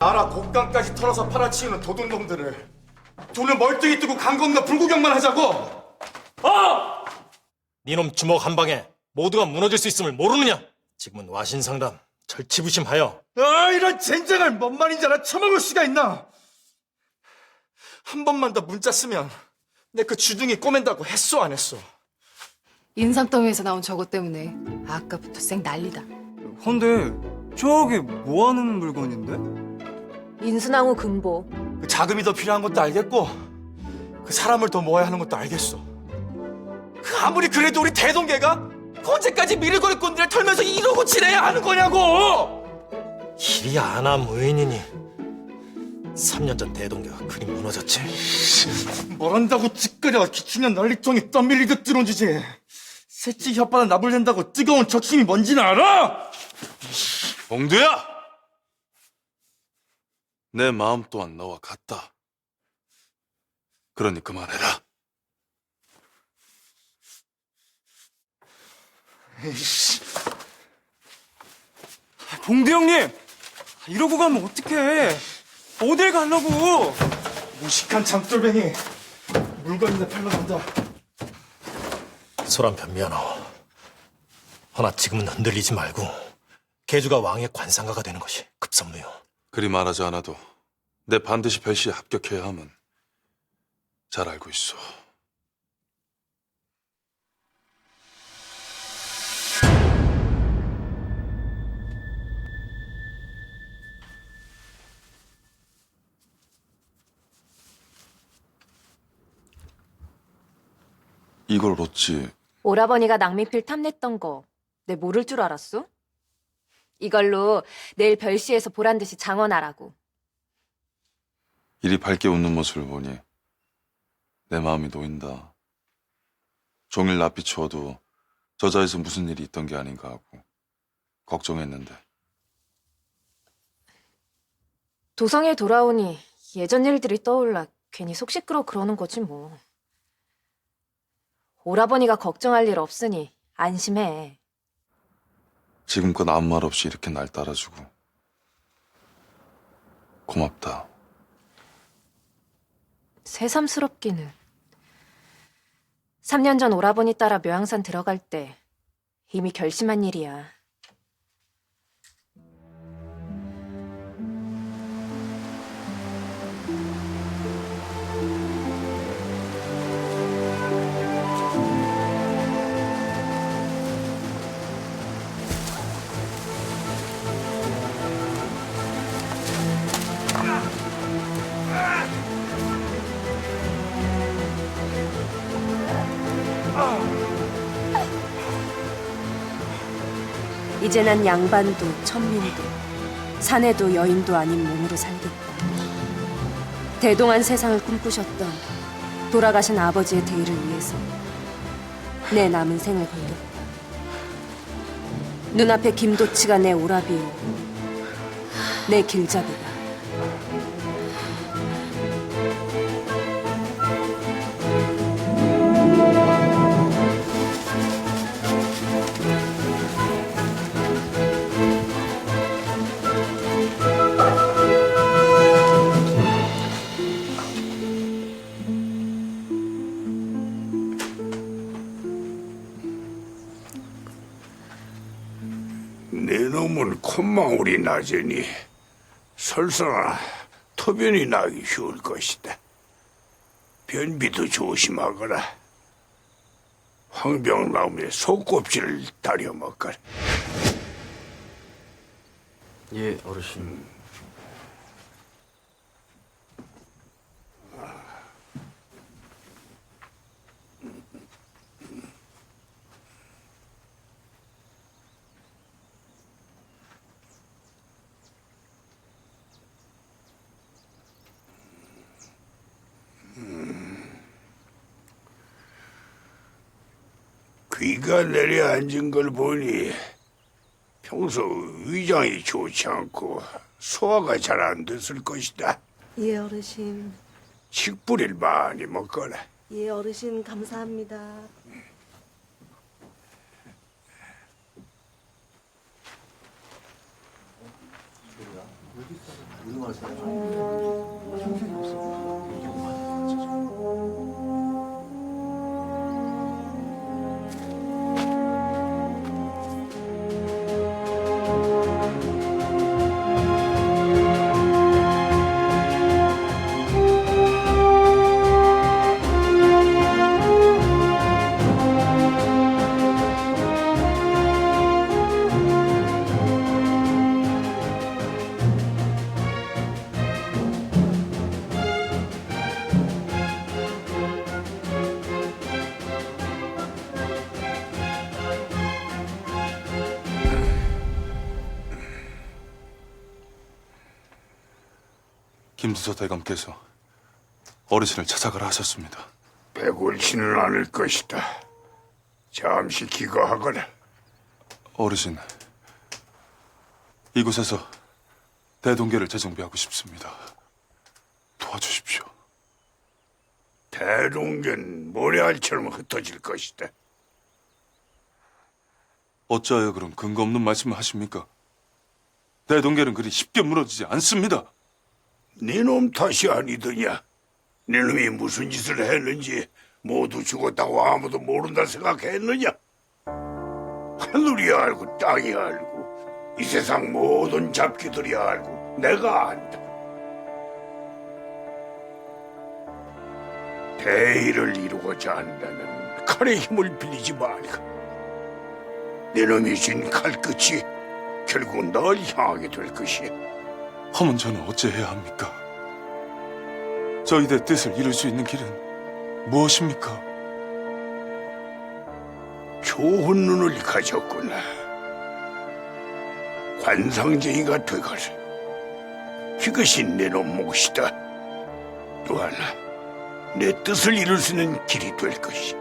나라 곡간까지 털어서 팔아치우는 도둑놈들을 돈을 멀뚱히 뜨고 강 건너 불구경만 하자고. 니놈 주먹 한 방에 모두가 무너질 수 있음을 모르느냐? 지금은 와신상담 절치부심하여. 이런 젠장을 뭔 말인지 알아 처먹을 수가 있나? 한 번만 더 문자 쓰면 내 그 주둥이 꼬맨다고 했어 안 했어? 인상더미에서 나온 저것 때문에 아까부터 쌩 난리다. 근데 저게 뭐 하는 물건인데? 인수나무 금보. 그 자금이 더 필요한 것도 알겠고 그 사람을 더 모아야 하는 것도 알겠어. 그 아무리 그래도 우리 대동계가 언제까지 미르거리 꼰대를 털면서 이러고 지내야 하는 거냐고! 일이 아나 무인이니 3년 전 대동계가 그리 무너졌지. 뭘 한다고 찌끄려 기치년 난리통이 떠밀리듯 들어온 주제에 새치 혓바닥 나불댄다고 뜨거운 적심이 뭔지는 알아? 봉두야! 내 마음 또한 너와 같다. 그러니 그만해라. 에이씨, 봉대 형님! 이러고 가면 어떡해? 어딜 가려고? 무식한 장돌뱅이 물건이나 팔러 간다. 소란편 미안하오. 허나 지금은 흔들리지 말고 계주가 왕의 관상가가 되는 것이 급선무요. 그리 말하지 않아도 내 반드시 별시에 합격해야 함은 잘 알고 있어. 이걸 어찌... 오라버니가 낭미필 탐냈던 거 내 모를 줄 알았어? 이걸로 내일 별시에서 보란듯이 장원하라고. 이리 밝게 웃는 모습을 보니 내 마음이 놓인다. 종일 낯빛 추워도 저자에서 무슨 일이 있던 게 아닌가 하고 걱정했는데. 도성에 돌아오니 예전 일들이 떠올라 괜히 속 시끄러 그러는 거지 뭐. 오라버니가 걱정할 일 없으니 안심해. 지금껏 아무 말 없이 이렇게 날 따라주고 고맙다. 새삼스럽기는. 3년 전 오라버니 따라 묘향산 들어갈 때 이미 결심한 일이야. 이제 난 양반도 천민도 사내도 여인도 아닌 몸으로 살겠다. 대동한 세상을 꿈꾸셨던 돌아가신 아버지의 대의를 위해서 내 남은 생을 걸겠다. 눈앞에 김도치가 내 오라비요, 내 길잡이다. 내 놈은 콧망울이 나자니 설사 토변이 나기 쉬울 것이다. 변비도 조심하거라. 황병나무의 속껍질을 다려 먹거라. 예, 어르신. 귀가 내려앉은 걸 보니 평소 위장이 좋지 않고 소화가 잘 안 됐을 것이다. 예, 어르신. 식뿌리를 많이 먹거라. 예, 어르신 감사합니다. 김두서 대감께서 어르신을 찾아가라 하셨습니다. 배골치는 않을 것이다. 잠시 기거하거라. 어르신, 이곳에서 대동계를 재정비하고 싶습니다. 도와주십시오. 대동견 모래알처럼 흩어질 것이다. 어찌하여 그런 근거 없는 말씀을 하십니까? 대동계는 그리 쉽게 무너지지 않습니다. 네놈 탓이 아니더냐? 네놈이 무슨 짓을 했는지 모두 죽었다고 아무도 모른다 생각했느냐? 하늘이 알고 땅이 알고 이 세상 모든 잡기들이 알고 내가 안다. 대의를 이루고자 한다면 칼의 힘을 빌리지 말까. 네놈이 쥔 칼끝이 결국 널 향하게 될 것이야. 하면 저는 어찌해야 합니까? 저희들 뜻을 이룰 수 있는 길은 무엇입니까? 좋은 눈을 가졌구나. 관상쟁이가 되거라. 이것이 내놈 몫이다. 또 하나, 내 뜻을 이룰 수 있는 길이 될 것이.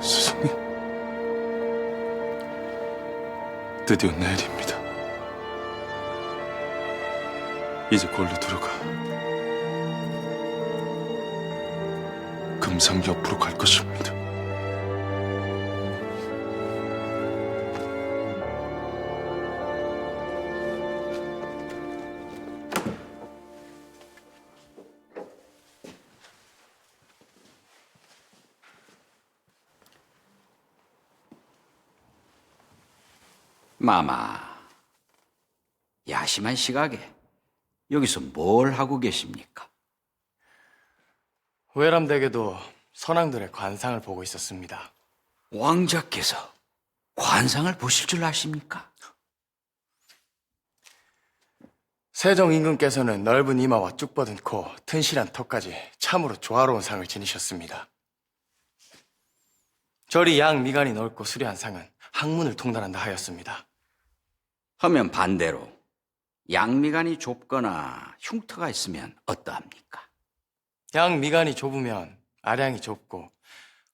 스승님, 드디어 내일입니다. 이제 골로 들어가 금상 옆으로 갈 것입니다. 마마, 야심한 시각에 여기서 뭘 하고 계십니까? 외람되게도 선왕들의 관상을 보고 있었습니다. 왕자께서 관상을 보실 줄 아십니까? 세종 임금께서는 넓은 이마와 쭉 뻗은 코, 튼실한 턱까지 참으로 조화로운 상을 지니셨습니다. 저리 양 미간이 넓고 수려한 상은 학문을 통달한다 하였습니다. 하면 반대로 양미간이 좁거나 흉터가 있으면 어떠합니까? 양 미간이 좁으면 아량이 좁고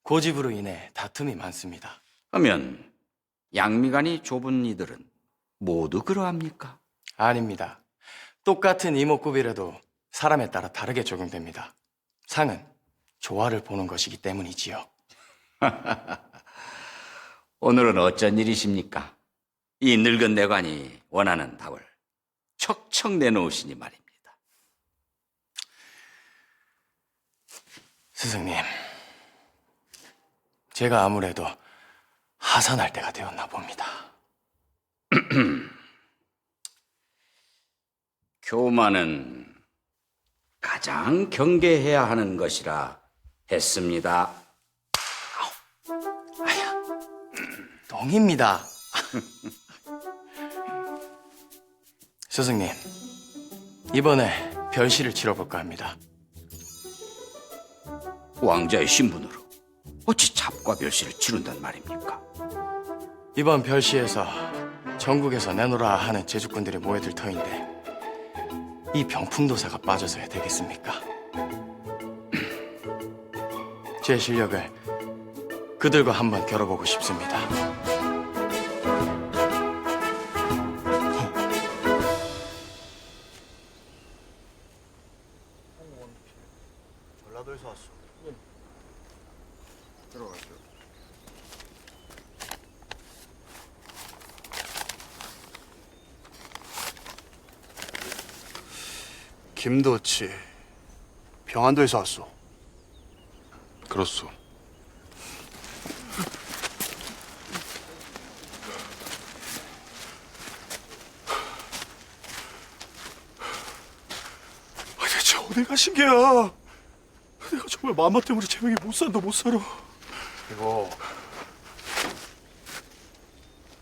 고집으로 인해 다툼이 많습니다. 하면 양미간이 좁은 이들은 모두 그러합니까? 아닙니다. 똑같은 이목구비라도 사람에 따라 다르게 적용됩니다. 상은 조화를 보는 것이기 때문이지요. 오늘은 어쩐 일이십니까? 이 늙은 내관이 원하는 답을 척척 내놓으시니 말입니다. 스승님, 제가 아무래도 하산할 때가 되었나 봅니다. 교만은 가장 경계해야 하는 것이라 했습니다. 똥입니다. 스승님, 이번에 별시를 치러볼까 합니다. 왕자의 신분으로 어찌 잡과 별시를 치른단 말입니까? 이번 별시에서 전국에서 내놓으라 하는 제주꾼들이 모여들 터인데 이 병풍도사가 빠져서야 되겠습니까? 제 실력을 그들과 한번 겨뤄보고 싶습니다. 어디서 왔어? 들어가죠. 김도치 평안도에서 왔소. 그렇소. 대체 어디 가신 게야? 내가 정말 마마 때문에 제명이 못 산다 못 살아. 이거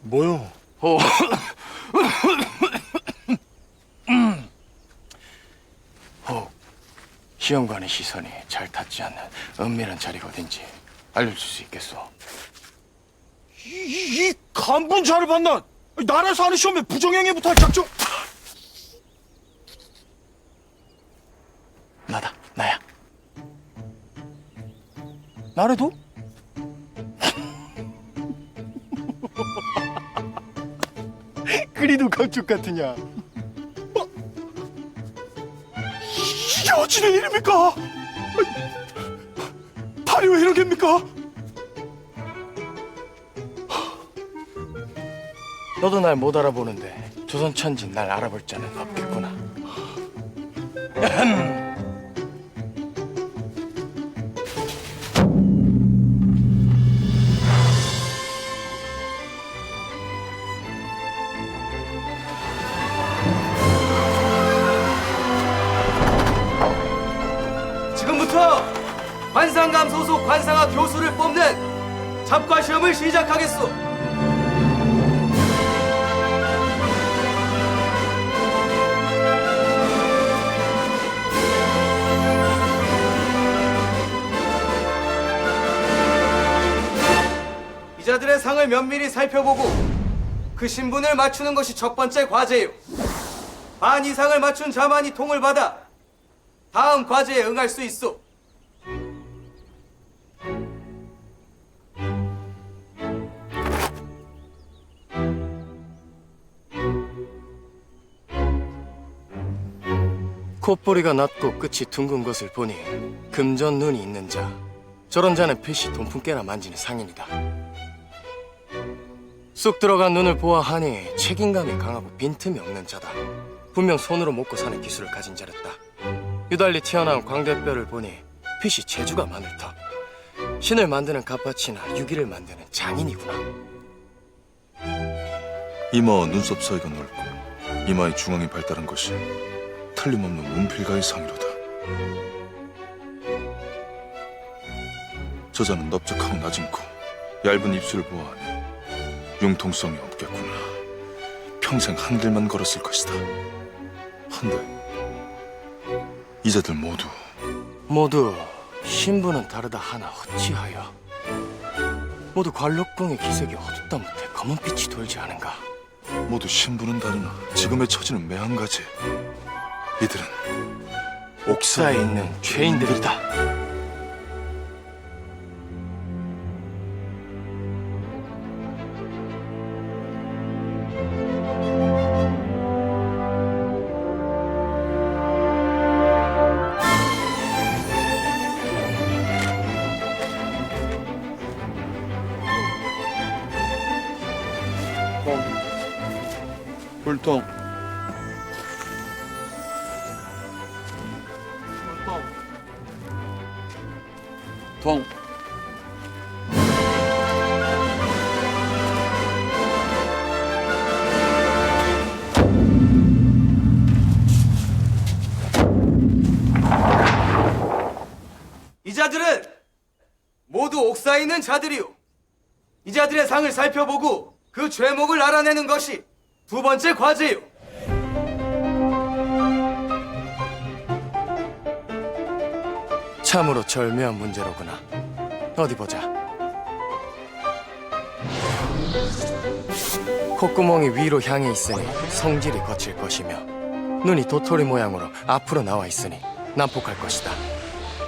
뭐요? 시험관의 시선이 잘 닿지 않는 은밀한 자리가 어딘지 알려줄 수 있겠소? 이 간분자를 봤나? 나라에서 하는 시험에 부정행위부터 할 작정. 나야. 나래도? 그리도 감쪽 같으냐? 이게 어찌된 일입니까? 팔이 왜 이런 겁니까? 너도 날 못 알아보는데 조선 천지 날 알아볼 자는 없겠구나. 지금부터 관상감 소속 관상학 교수를 뽑는 잡과 시험을 시작하겠소. 이자들의 상을 면밀히 살펴보고 그 신분을 맞추는 것이 첫 번째 과제요. 반 이상을 맞춘 자만이 통을 받아 다음 과제에 응할 수 있소. 콧보리가 낮고 끝이 둥근 것을 보니 금전 눈이 있는 자. 저런 자는 필시 돈푼깨나 만지는 상인이다. 쑥 들어간 눈을 보아하니 책임감이 강하고 빈틈이 없는 자다. 분명 손으로 먹고 사는 기술을 가진 자였다. 유달리 튀어나온 광대뼈를 보니 필시 재주가 많을 터. 신을 만드는 갑밭이나 유기를 만드는 장인이구나. 이마와 눈썹 사이가 넓고 이마의 중앙이 발달한 것이 틀림없는 문필가의 상이로다. 저자는 넓적하고 낮은 코, 얇은 입술을 보아하니 융통성이 없겠구나. 평생 한 길만 걸었을 것이다. 한데 이자들 모두 신분은 다르다 하나 어찌하여 모두 관록공의 기색이 어둡다못해 검은빛이 돌지 않은가. 모두 신분은 다르나 지금의 처지는 매한가지. 이들은 옥사에 있는 죄인들이다. 불통. 통. 이자들은 모두 옥사에 있는 자들이오. 이자들의 상을 살펴보고 그 죄목을 알아내는 것이 두 번째 과제요. 참으로 절묘한 문제로구나. 어디 보자. 콧구멍이 위로 향해 있으니 성질이 거칠 것이며 눈이 도토리 모양으로 앞으로 나와 있으니 난폭할 것이다.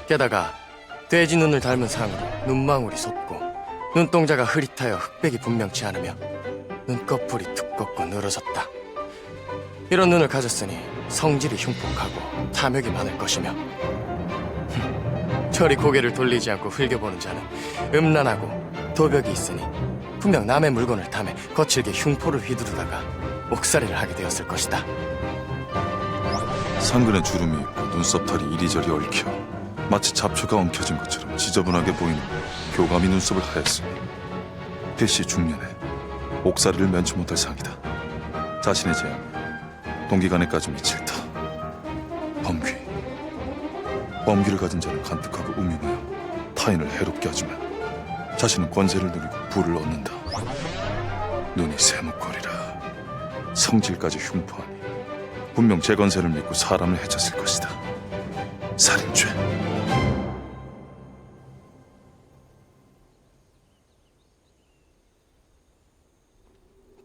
게다가 돼지 눈을 닮은 상으로 눈망울이 솟고 눈동자가 흐릿하여 흑백이 분명치 않으며 눈꺼풀이 두껍고 늘어졌다. 이런 눈을 가졌으니 성질이 흉폭하고 탐욕이 많을 것이며 저리 고개를 돌리지 않고 흘겨보는 자는 음란하고 도벽이 있으니 분명 남의 물건을 탐해 거칠게 흉포를 휘두르다가 옥살이를 하게 되었을 것이다. 상근에 주름이 있고 눈썹털이 이리저리 얽혀 마치 잡초가 엉켜진 것처럼 지저분하게 보이는 교감이 눈썹을 하였으니 대시 중년에 옥살이를 면치 못할 상이다. 자신의 재앙 동기간에까지 미칠 터. 범귀를 가진 자는 간특하고 우명하여 타인을 해롭게 하지만 자신은 권세를 누리고 부를 얻는다. 눈이 세목거리라 성질까지 흉포하니 분명 제 권세를 믿고 사람을 해쳤을 것이다. 살인죄.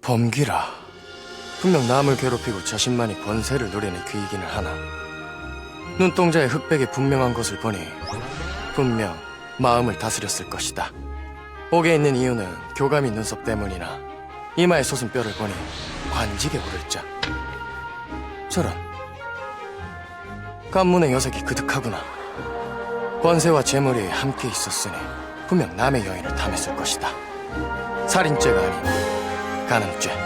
범귀라. 분명 남을 괴롭히고 자신만이 권세를 누리는 귀이기는 하나 눈동자의 흑백이 분명한 것을 보니 분명 마음을 다스렸을 것이다. 옥에 있는 이유는 교감이 눈썹 때문이나 이마에 솟은 뼈를 보니 관직에 오를 자. 저런 간문의 여색이 그득하구나. 권세와 재물이 함께 있었으니 분명 남의 여인을 탐했을 것이다. 살인죄가 아닌 간음죄.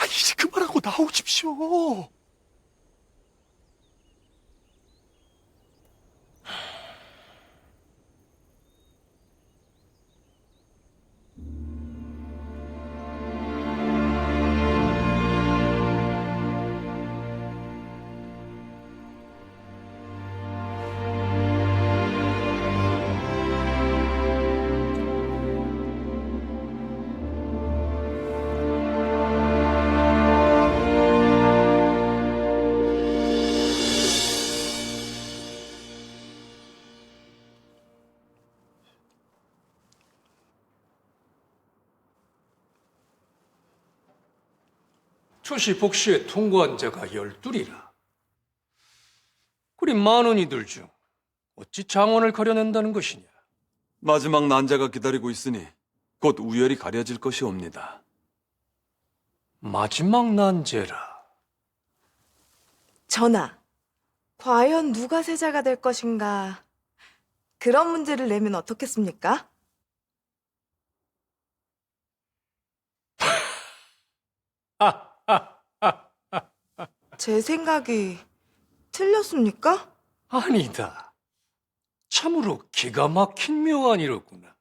이제 그만하고 나오십시오. 초시 복시에 통과한 자가 12이라. 그리 많은 이들 중 어찌 장원을 가려낸다는 것이냐? 마지막 난자가 기다리고 있으니 곧 우열이 가려질 것이옵니다. 마지막 난제라. 전하, 과연 누가 세자가 될 것인가? 그런 문제를 내면 어떻겠습니까? 제 생각이 틀렸습니까? 아니다. 참으로 기가 막힌 묘안이로구나.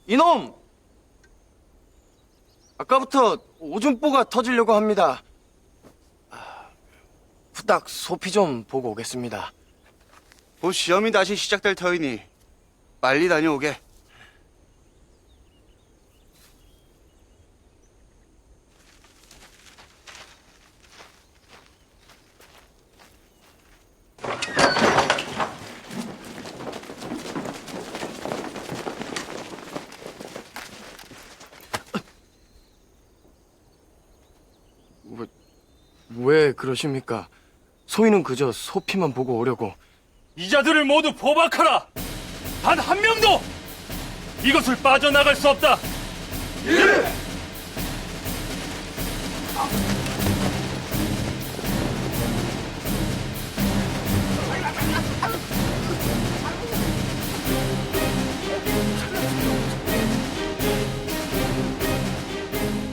이놈! 아까부터 오줌보가 터지려고 합니다. 후딱 소피 좀 보고 오겠습니다. 곧 시험이 다시 시작될 터이니 빨리 다녀오게. 왜 그러십니까? 소인은 그저 소피만 보고 오려고. 이 자들을 모두 포박하라. 단 한 명도 이것을 빠져나갈 수 없다. 예!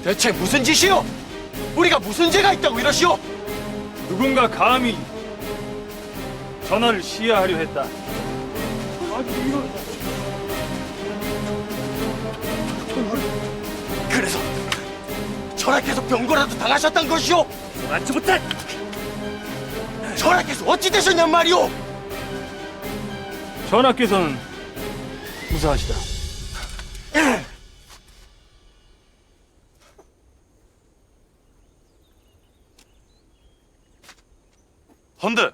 대체 무슨 짓이오? 우리가 무슨 죄가 있다고 이러시오? 누군가 감히 전하를 시해하려 했다. 그래서 전하께서 병고라도 당하셨단 것이오? 맞지 못해! 전하께서 어찌 되셨냔 말이오? 전하께서는 무사하시다. 헌데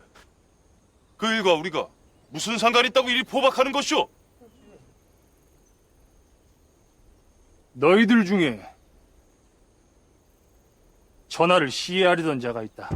그 일과 우리가 무슨 상관이 있다고 이리 포박하는 것이오? 너희들 중에 전하를 시해하려던 자가 있다.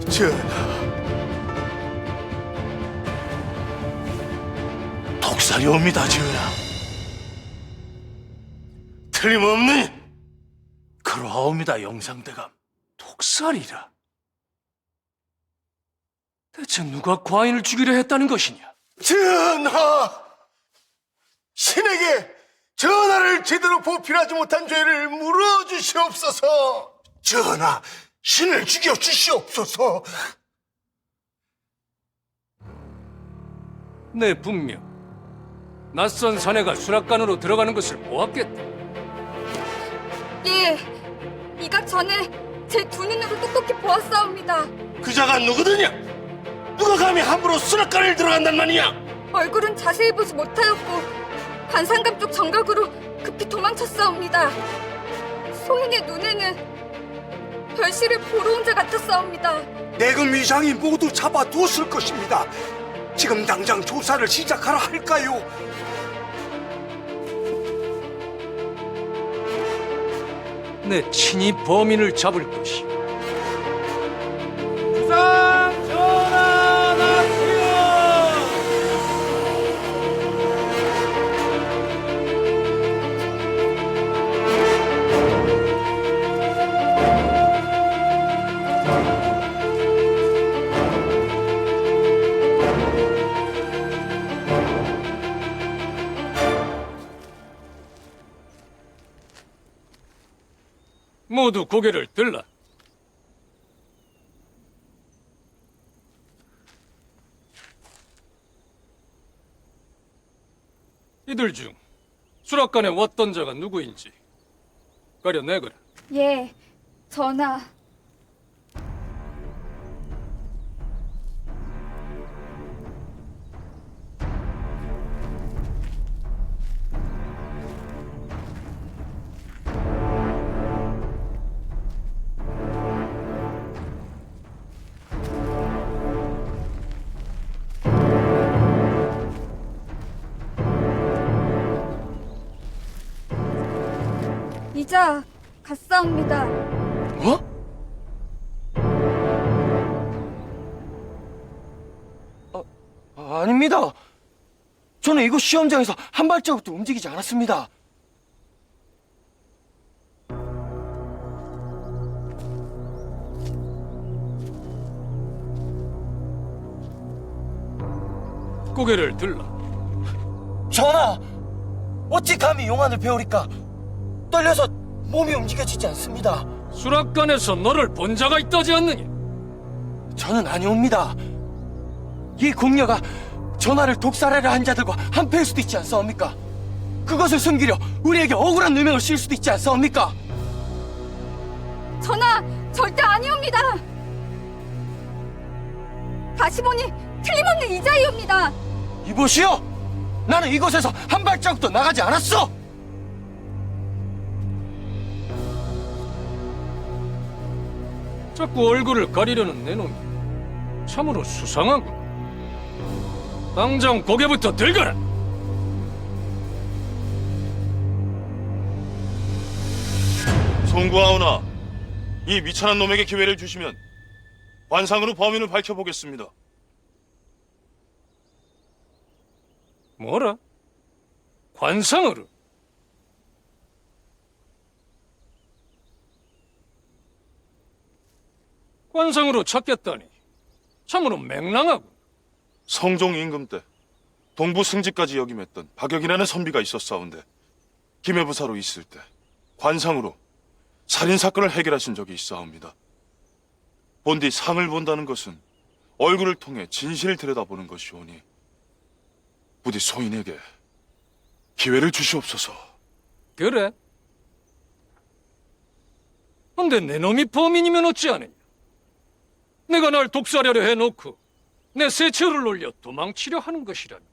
전하, 독사리옵니다, 전하. 틀림없는 그러하옵니다, 영상대감. 독살이라. 대체 누가 과인을 죽이려 했다는 것이냐? 전하! 신에게 전하를 제대로 보필하지 못한 죄를 물어주시옵소서. 전하, 신을 죽여 주시옵소서. 내 분명 낯선 사내가 수락관으로 들어가는 것을 보았겠다. 예, 이각 전에 제 두 눈으로 똑똑히 보았사옵니다. 그자가 누구더냐? 누가 감히 함부로 수락관을 들어간단 말이냐? 얼굴은 자세히 보지 못하였고 관상감 쪽 정각으로 급히 도망쳤사옵니다. 소인의 눈에는 별씨를 보러 온 자 같았사옵니다. 내금 이상이 모두 잡아두었을 것입니다. 지금 당장 조사를 시작하라 할까요? 내 친히 범인을 잡을 것이. 주상 전하 나시오. 모두 고개를 들라. 이들 중 수락관에 왔던 자가 누구인지 가려내거라. 예, 전하. 이자 갔사옵니다. 아닙니다. 저는 이곳 시험장에서 한 발자국도 움직이지 않았습니다. 고개를 들라. 전하! 어찌 감히 용안을 배우리까? 떨려서 몸이 움직여지지 않습니다. 수락관에서 너를 본 자가 있다지 않느냐? 저는 아니옵니다. 이 궁녀가 전하를 독살하려 한 자들과 한패일 수도 있지 않사옵니까? 그것을 숨기려 우리에게 억울한 누명을 씌울 수도 있지 않사옵니까? 전하, 절대 아니옵니다. 다시 보니 틀림없는 이자이옵니다. 이보시오! 나는 이곳에서 한 발자국도 나가지 않았어! 자꾸 얼굴을 가리려는 내 놈이 참으로 수상하군. 당장 고개부터 들거라. 송구하오나 이 미천한 놈에게 기회를 주시면 관상으로 범인을 밝혀보겠습니다. 뭐라? 관상으로? 관상으로 찾겠다니 참으로 맹랑하군. 성종 임금 때 동부 승지까지 역임했던 박역이라는 선비가 있었사온데 김해부사로 있을 때 관상으로 살인사건을 해결하신 적이 있사옵니다. 본디 상을 본다는 것은 얼굴을 통해 진실을 들여다보는 것이오니 부디 소인에게 기회를 주시옵소서. 그래? 근데 내 놈이 범인이면 어찌하느냐? 내가 날 독살하려 해놓고 내 세처를 놀려 도망치려 하는 것이라니.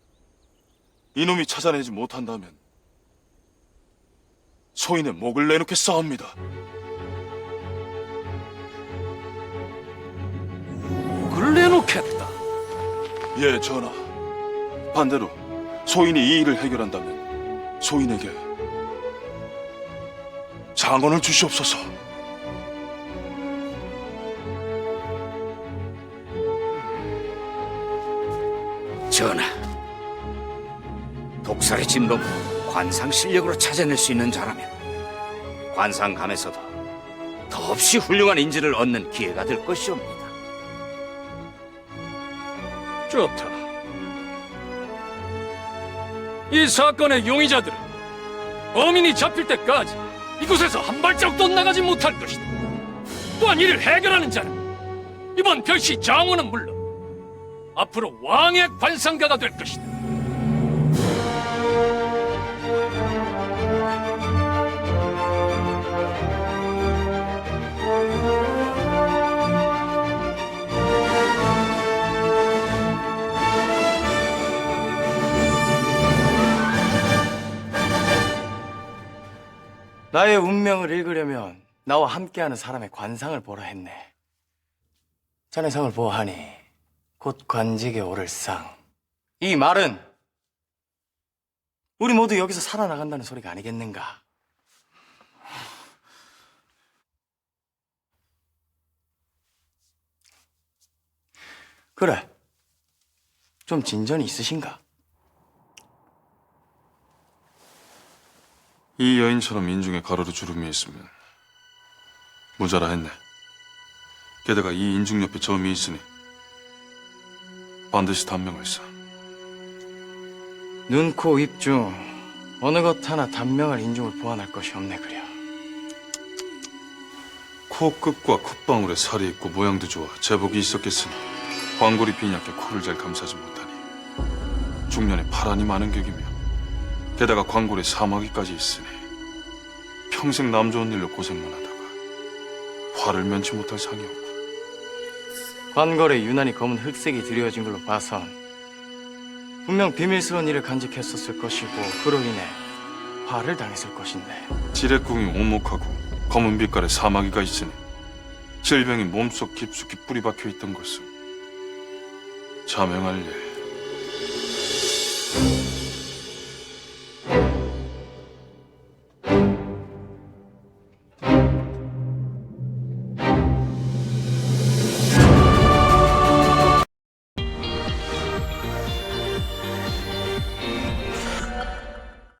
이놈이 찾아내지 못한다면 소인의 목을 내놓겠사옵니다. 목을 내놓겠다. 예, 전하. 반대로 소인이 이 일을 해결한다면 소인에게 장원을 주시옵소서. 전하, 독살의 진범을 관상 실력으로 찾아낼 수 있는 자라면 관상감에서도 더없이 훌륭한 인지를 얻는 기회가 될 것이옵니다. 좋다. 이 사건의 용의자들은 범인이 잡힐 때까지 이곳에서 한 발짝도 나가지 못할 것이다. 또한 이를 해결하는 자는 이번 별시 장원은 물론 앞으로 왕의 관상가가 될 것이다. 나의 운명을 읽으려면 나와 함께하는 사람의 관상을 보라 했네. 자네 상을 보아하니 곧 관직에 오를 상. 이 말은 우리 모두 여기서 살아나간다는 소리가 아니겠는가? 그래, 좀 진전이 있으신가? 이 여인처럼 인중에 가로로 주름이 있으면 모자라 했네. 게다가 이 인중 옆에 점이 있으니 반드시 단명할사. 눈, 코, 입 중 어느 것 하나 단명할 인중을 보완할 것이 없네 그려. 코끝과 콧방울에 살이 있고 모양도 좋아 제복이 있었겠으니 광골이 빈약해 코를 잘 감싸지 못하니 중년에 파란이 많은 격이며 게다가 광골에 사마귀까지 있으니 평생 남 좋은 일로 고생만 하다가 화를 면치 못할 상이 없고 관걸에 유난히 검은 흑색이 드리워진 걸로 봐선 분명 비밀스러운 일을 간직했었을 것이고 그로 인해 화를 당했을 것인데 지렛궁이 오목하고 검은 빛깔의 사마귀가 있으니 질병이 몸속 깊숙이 뿌리 박혀 있던 것은 자명할 일.